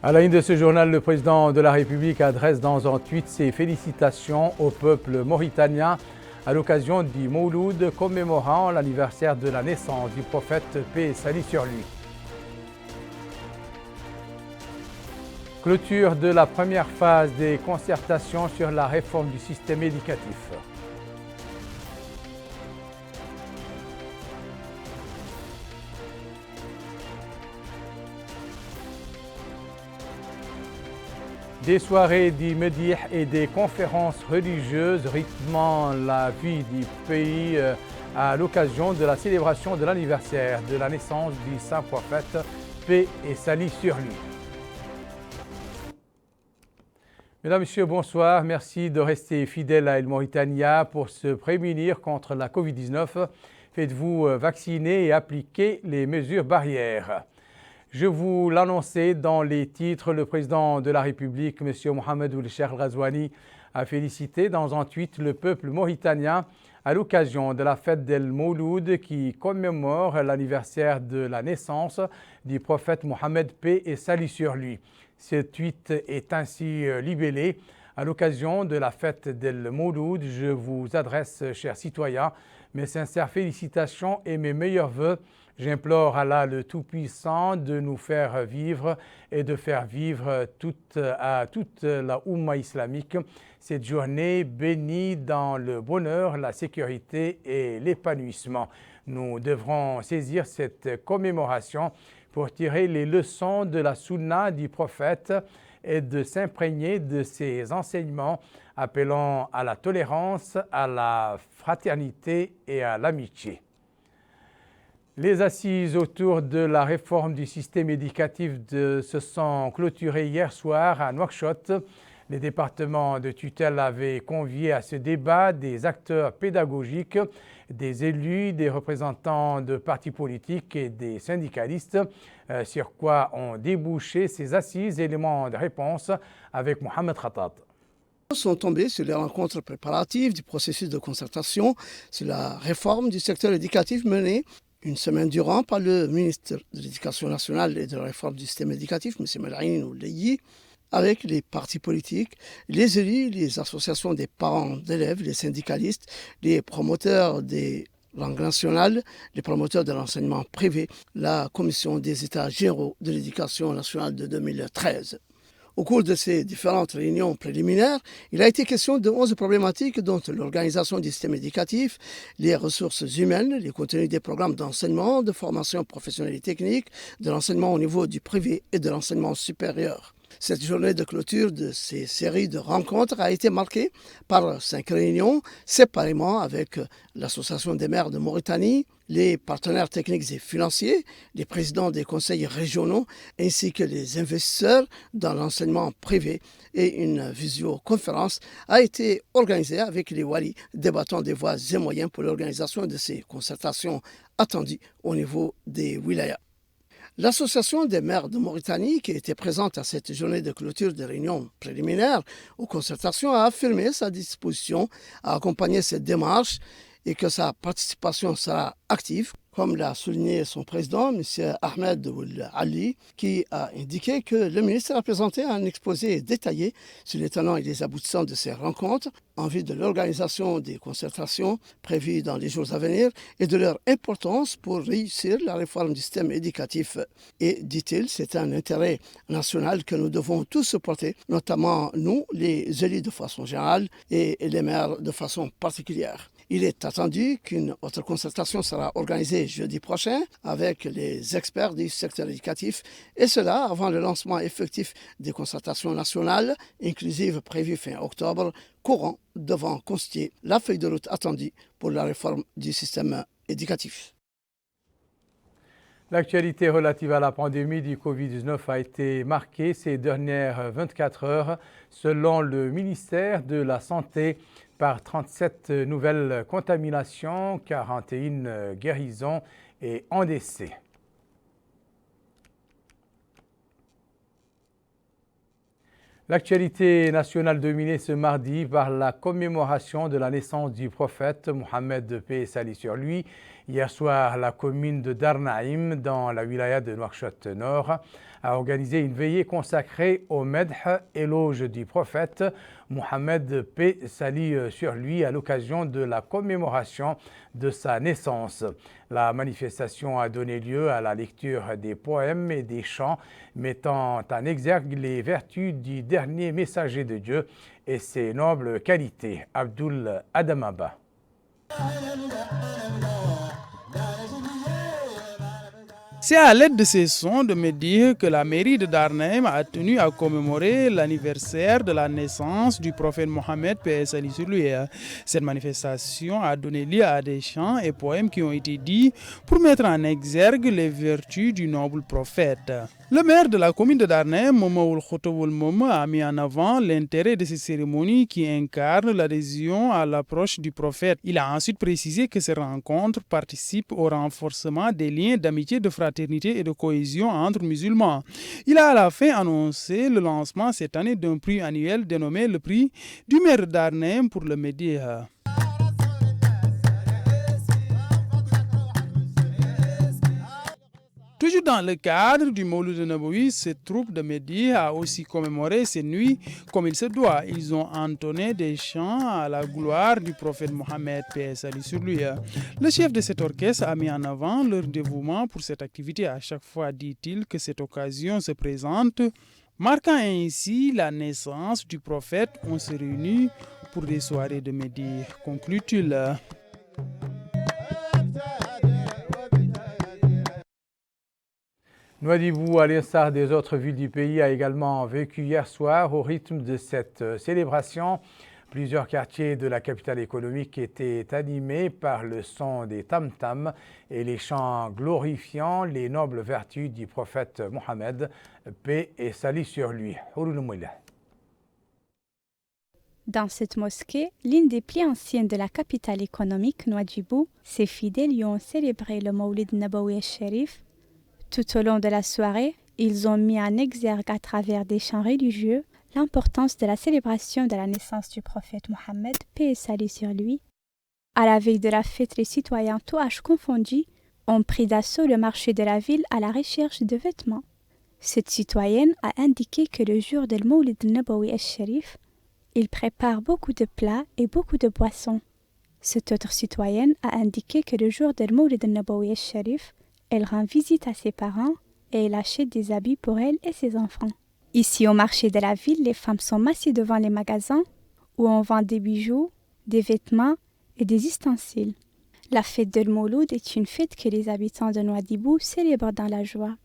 À la une de ce journal, le président de la République adresse dans un tweet ses félicitations au peuple mauritanien à l'occasion du Mouloud commémorant l'anniversaire de la naissance du prophète, paix et salut sur lui. Clôture de la première phase des concertations sur la réforme du système éducatif. Des soirées du Médih et des conférences religieuses rythmant la vie du pays à l'occasion de la célébration de l'anniversaire de la naissance du saint prophète, paix et salut sur lui. Mesdames, Messieurs, bonsoir. Merci de rester fidèles à El Mauritania pour se prémunir contre la Covid-19. Faites-vous vacciner et appliquez les mesures barrières. Je vous l'annonçais dans les titres, le président de la République, M. Mohamed Ould Cheikh El Ghazouani, a félicité dans un tweet le peuple mauritanien à l'occasion de la fête d'El Mouloud qui commémore l'anniversaire de la naissance du prophète Mohammed, paix et salut sur lui. Ce tweet est ainsi libellé. À l'occasion de la fête d'El Mouloud, je vous adresse, chers citoyens, mes sincères félicitations et mes meilleurs vœux. J'implore Allah le Tout-Puissant de nous faire vivre et de faire vivre à toute la Oumma islamique cette journée bénie dans le bonheur, la sécurité et l'épanouissement. Nous devrons saisir cette commémoration pour tirer les leçons de la sunna du prophète et de s'imprégner de ses enseignements appelant à la tolérance, à la fraternité et à l'amitié. Les assises autour de la réforme du système éducatif se sont clôturées hier soir à Nouakchott. Les départements de tutelle avaient convié à ce débat des acteurs pédagogiques, des élus, des représentants de partis politiques et des syndicalistes. Sur quoi ont débouché ces assises? Éléments de réponse avec Mohamed Khattat. Sont tombés sur les rencontres préparatives du processus de concertation sur la réforme du secteur éducatif menée une semaine durant par le ministre de l'Éducation nationale et de la réforme du système éducatif, M. Melahin Ouleye, avec les partis politiques, les élus, les associations des parents d'élèves, les syndicalistes, les promoteurs des langues nationales, les promoteurs de l'enseignement privé, la commission des états généraux de l'éducation nationale de 2013. Au cours de ces différentes réunions préliminaires, il a été question de 11 problématiques dont l'organisation du système éducatif, les ressources humaines, les contenus des programmes d'enseignement, de formation professionnelle et technique, de l'enseignement au niveau du privé et de l'enseignement supérieur. Cette journée de clôture de ces séries de rencontres a été marquée par 5 réunions séparément avec l'Association des maires de Mauritanie, les partenaires techniques et financiers, les présidents des conseils régionaux ainsi que les investisseurs dans l'enseignement privé, et une visioconférence a été organisée avec les walis débattant des voies et moyens pour l'organisation de ces concertations attendues au niveau des wilayas. L'Association des maires de Mauritanie, qui était présente à cette journée de clôture des réunions préliminaires aux concertations, a affirmé sa disposition à accompagner cette démarche et que sa participation sera active, comme l'a souligné son président, M. Ahmed Ould Ali, qui a indiqué que le ministre a présenté un exposé détaillé sur les tenants et les aboutissants de ces rencontres en vue de l'organisation des concertations prévues dans les jours à venir et de leur importance pour réussir la réforme du système éducatif. Et, dit-il, c'est un intérêt national que nous devons tous supporter, notamment nous, les élus de façon générale et les maires de façon particulière. Il est attendu qu'une autre concertation sera organisée jeudi prochain avec les experts du secteur éducatif, et cela avant le lancement effectif des concertations nationales inclusives prévues fin octobre, courant devant constituer la feuille de route attendue pour la réforme du système éducatif. L'actualité relative à la pandémie du Covid-19 a été marquée ces dernières 24 heures, selon le ministère de la Santé, par 37 nouvelles contaminations, 41 guérisons et un décès. L'actualité nationale dominée ce mardi par la commémoration de la naissance du prophète Mohammed, paix et salut sur lui, Hier soir, la commune de Darnaïm, dans la wilaya de Nouakchott Nord, a organisé une veillée consacrée au Medh, éloge du prophète Mohammed, paix salut sur lui, à l'occasion de la commémoration de sa naissance. La manifestation a donné lieu à la lecture des poèmes et des chants mettant en exergue les vertus du dernier messager de Dieu et ses nobles qualités. Abdul Adamaba. C'est à l'aide de ces sons de médire que la mairie de Darnaïm a tenu à commémorer l'anniversaire de la naissance du prophète Mohammed, paix et salut sur lui. Cette manifestation a donné lieu à des chants et poèmes qui ont été dits pour mettre en exergue les vertus du noble prophète. Le maire de la commune de Darnaïm, Momo Khotowoul Momo, a mis en avant l'intérêt de ces cérémonies qui incarnent l'adhésion à l'approche du prophète. Il a ensuite précisé que ces rencontres participent au renforcement des liens d'amitié, de fraternité et de cohésion entre musulmans. Il a à la fin annoncé le lancement cette année d'un prix annuel dénommé le prix du maire de Darnaïm pour le média. Toujours dans le cadre du Mawlid Nabawi, cette troupe de Mehdi a aussi commémoré ces nuits comme il se doit. Ils ont entonné des chants à la gloire du prophète Mohammed, paix et salut sur lui. Le chef de cet orchestre a mis en avant leur dévouement pour cette activité. À chaque fois, dit-il, que cette occasion se présente, marquant ainsi la naissance du prophète. On se réunit pour des soirées de Mehdi, conclut-il. Nouadhibou, à l'instar des autres villes du pays, a également vécu hier soir au rythme de cette célébration. Plusieurs quartiers de la capitale économique étaient animés par le son des tam-tams et les chants glorifiant les nobles vertus du prophète Mohammed, paix et salut sur lui. Dans cette mosquée, l'une des plus anciennes de la capitale économique, Nouadhibou, ses fidèles y ont célébré le Mawlid Nabawi al-Sharif. Tout au long de la soirée, ils ont mis en exergue à travers des chants religieux l'importance de la célébration de la naissance du prophète Mohammed, paix et salut sur lui. À la veille de la fête, les citoyens, tous âges confondus, ont pris d'assaut le marché de la ville à la recherche de vêtements. Cette citoyenne a indiqué que le jour de Mawlid Nabawi al-Sharif, il prépare beaucoup de plats et beaucoup de boissons. Cette autre citoyenne a indiqué que le jour de Mawlid Nabawi al-Sharif, elle rend visite à ses parents et elle achète des habits pour elle et ses enfants. Ici, au marché de la ville, les femmes sont massées devant les magasins où on vend des bijoux, des vêtements et des ustensiles. La fête de Mawlid est une fête que les habitants de Nouadhibou célèbrent dans la joie.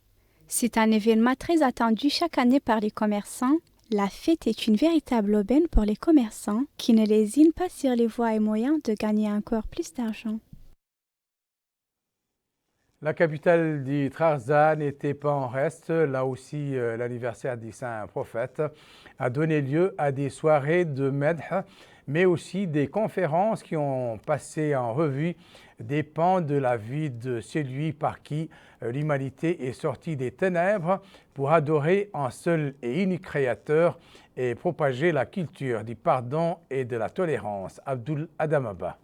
C'est un événement très attendu chaque année par les commerçants. La fête est une véritable aubaine pour les commerçants qui ne lésinent pas sur les voies et moyens de gagner encore plus d'argent. La capitale du Trarza n'était pas en reste. Là aussi, l'anniversaire du Saint Prophète a donné lieu à des soirées de Medh, mais aussi des conférences qui ont passé en revue des pans de la vie de celui par qui l'humanité est sortie des ténèbres pour adorer un seul et unique créateur et propager la culture du pardon et de la tolérance. Abdul Adamaba.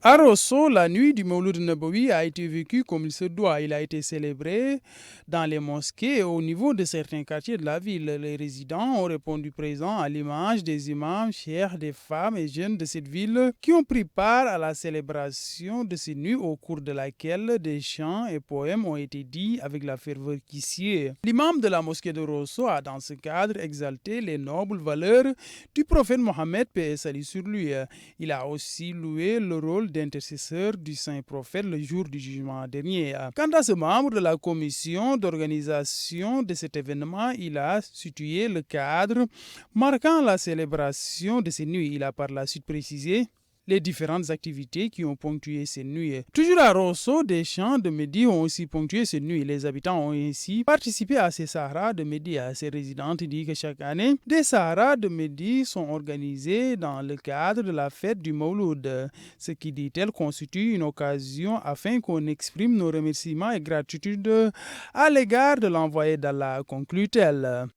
À Rosso, la nuit du Mawlid Nabawi a été vécue comme il se doit. Il a été célébré dans les mosquées et au niveau de certains quartiers de la ville. Les résidents ont répondu présents à l'image des imams, chers, des femmes et jeunes de cette ville qui ont pris part à la célébration de cette nuit au cours de laquelle des chants et poèmes ont été dits avec la ferveur qui sied. L'imam de la mosquée de Rosso a dans ce cadre exalté les nobles valeurs du prophète Mohammed, paix et salut sur lui. Il a aussi loué le rôle d'intercesseur du saint prophète le jour du jugement dernier. Quant à ce membre de la commission d'organisation de cet événement, il a situé le cadre marquant la célébration de ces nuits. Il a par la suite précisé les différentes activités qui ont ponctué ces nuits. Toujours à Rosso, des chants de Mehdi ont aussi ponctué ces nuits. Les habitants ont ainsi participé à ces Sahara de Mehdi. Ces résidentes disent que chaque année, des Sahara de Mehdi sont organisés dans le cadre de la fête du Mawlud, ce qui, dit-elle, constitue une occasion afin qu'on exprime nos remerciements et gratitude à l'égard de l'envoyé d'Allah, conclut-elle.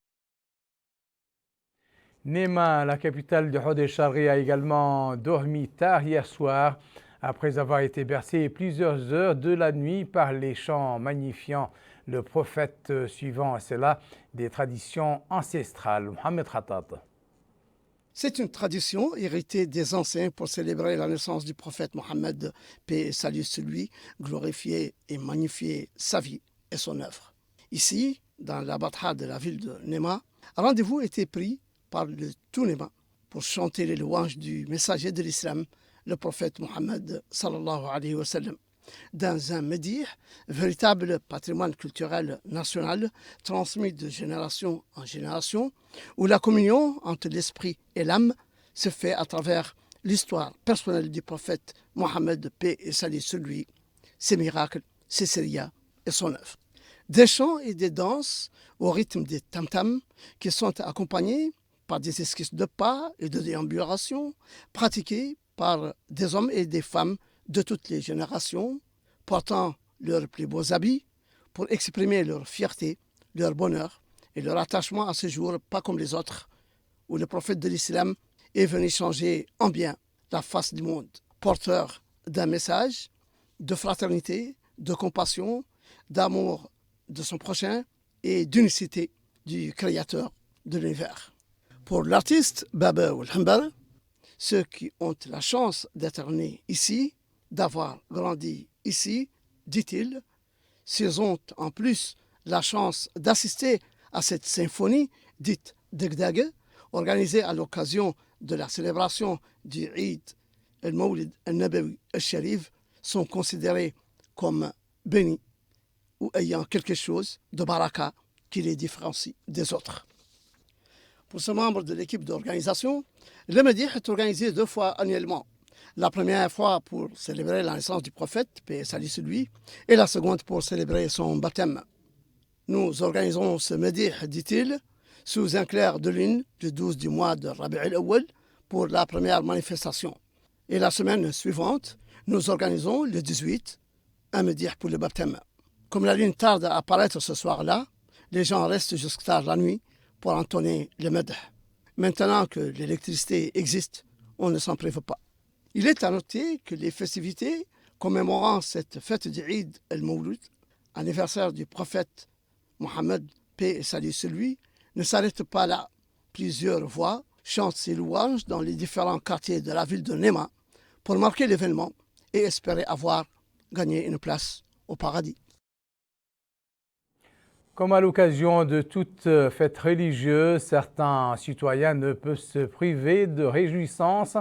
Nema, la capitale de Hodé Charri, a également dormi tard hier soir après avoir été bercé plusieurs heures de la nuit par les chants magnifiant le prophète suivant cela des traditions ancestrales. Mohamed Khattat. C'est une tradition héritée des anciens pour célébrer la naissance du prophète Mohammed, paix et salut sur lui, glorifier et magnifier sa vie et son œuvre. Ici, dans la Batha de la ville de Nema, un rendez-vous était pris par le tout Nema pour chanter les louanges du messager de l'islam, le prophète Mohammed sallallahu alayhi wa sallam, dans un médih, véritable patrimoine culturel national transmis de génération en génération, où la communion entre l'esprit et l'âme se fait à travers l'histoire personnelle du prophète Mohammed, paix et salut sur lui, ses miracles, ses sérias et son œuvre. Des chants et des danses au rythme des tam-tams qui sont accompagnés par des esquisses de pas et de déambulation pratiquées par des hommes et des femmes de toutes les générations, portant leurs plus beaux habits pour exprimer leur fierté, leur bonheur et leur attachement à ce jour, pas comme les autres, où le prophète de l'islam est venu changer en bien la face du monde, porteur d'un message de fraternité, de compassion, d'amour de son prochain et d'unicité du Créateur de l'univers. Pour l'artiste Baba Oulhambar, ceux qui ont la chance d'être nés ici, d'avoir grandi ici, dit-il, s'ils ont en plus la chance d'assister à cette symphonie dite Degdege, organisée à l'occasion de la célébration du Eid el-Mawlid el-Nabawi el-Sharif, sont considérés comme bénis ou ayant quelque chose de baraka qui les différencie des autres. Pour ce membre de l'équipe d'organisation, le médih est organisé 2 fois annuellement. La première fois pour célébrer la naissance du prophète, paix et salut sur lui, et la seconde pour célébrer son baptême. Nous organisons ce médih, dit-il, sous un clair de lune du 12 du mois de Rabi' al-Awwal pour la première manifestation. Et la semaine suivante, nous organisons le 18, un médih pour le baptême. Comme la lune tarde à apparaître ce soir-là, les gens restent jusqu'à tard la nuit pour entonner le médih. Maintenant que l'électricité existe, on ne s'en prive pas. Il est à noter que les festivités commémorant cette fête du Eid el-Mawlud, anniversaire du prophète Mohammed, paix et salut sur lui, ne s'arrêtent pas là. Plusieurs voix chantent ses louanges dans les différents quartiers de la ville de Nema pour marquer l'événement et espérer avoir gagné une place au paradis. Comme à l'occasion de toute fête religieuse, certains citoyens ne peuvent se priver de réjouissance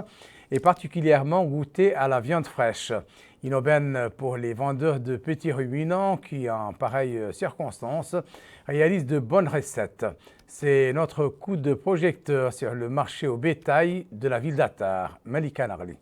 et particulièrement goûter à la viande fraîche. Une aubaine pour les vendeurs de petits ruminants qui, en pareille circonstance, réalisent de bonnes recettes. C'est notre coup de projecteur sur le marché au bétail de la ville d'Attar. Malika Narli.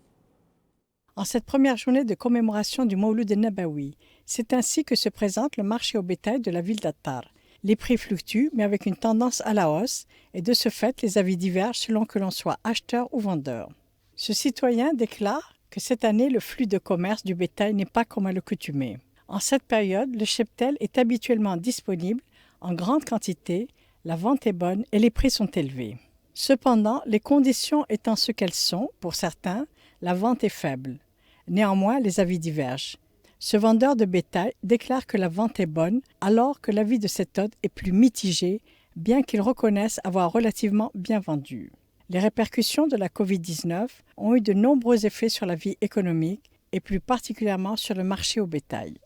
En cette première journée de commémoration du Mawlud el-Nabawi, c'est ainsi que se présente le marché au bétail de la ville d'Attar. Les prix fluctuent, mais avec une tendance à la hausse, et de ce fait, les avis divergent selon que l'on soit acheteur ou vendeur. Ce citoyen déclare que cette année, le flux de commerce du bétail n'est pas comme à l'accoutumée. En cette période, le cheptel est habituellement disponible en grande quantité, la vente est bonne et les prix sont élevés. Cependant, les conditions étant ce qu'elles sont, pour certains, la vente est faible. Néanmoins, les avis divergent. Ce vendeur de bétail déclare que la vente est bonne, alors que l'avis de cet hôte est plus mitigé, bien qu'il reconnaisse avoir relativement bien vendu. Les répercussions de la Covid-19 ont eu de nombreux effets sur la vie économique et plus particulièrement sur le marché au bétail.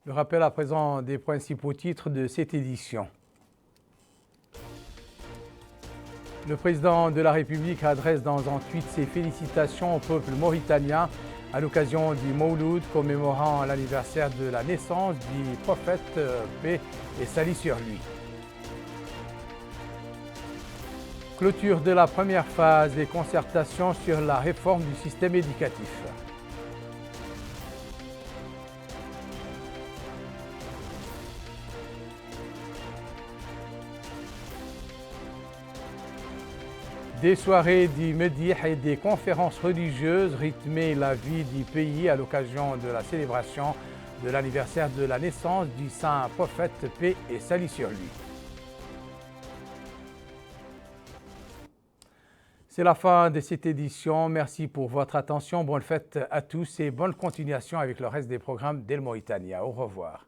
Le rappel à présent des principaux titres de cette édition. Le président de la République adresse dans un tweet ses félicitations au peuple mauritanien à l'occasion du Mawlud commémorant l'anniversaire de la naissance du prophète, paix et salut sur lui. Clôture de la première phase des concertations sur la réforme du système éducatif. Des soirées du médih et des conférences religieuses rythmaient la vie du pays à l'occasion de la célébration de l'anniversaire de la naissance du saint prophète, paix et salut sur lui. C'est la fin de cette édition. Merci pour votre attention. Bonne fête à tous et bonne continuation avec le reste des programmes d'El Mauritania. Au revoir.